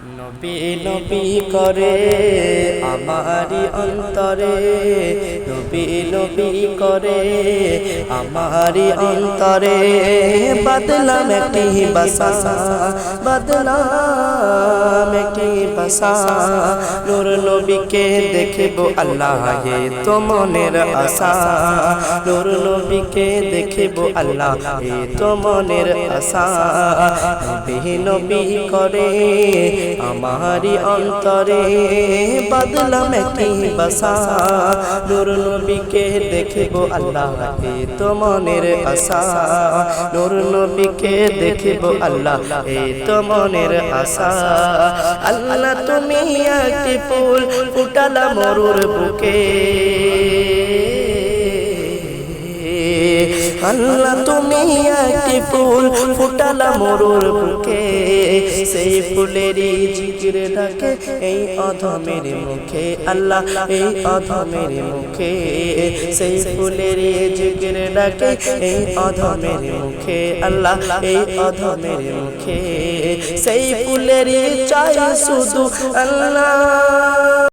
নবী নবী করে আমারি অন্তরে, নবী নবী করে আমারি অন্তরে। বদলাম একটি বাসা, বদলাম একটি বাসা। নূর নবীকে দেখব আল্লাহ হে তো মনের আশা, নূর নবীকে দেখব আল্লাহ হে তো মনের আশা। নবী নবী করে আমারি অন্তরে, বদলাম একটি বাসা। নূর নবীকে দেখব আল্লাহ এ তো মনের আশা, নূর নবীকে দেখব আল্লাহ এ তো মনের আশা। আল্লাহ তুমি একটি ফুল ফুটালা মরুর বুকে, আল্লাহ তুমি একটি ফুল ফুটালা মরুর বুকে। সেই ফুলেরই জিকির ডাকে এই অধমের মুখে, আল্লাহ এই অধমের মুখে। সেই ফুলেরই জিকির ডাকে এই অধমের মুখে, আল্লাহ এই অধমের মুখে। সেই ফুলেরই চাই শুধু আল্লাহ।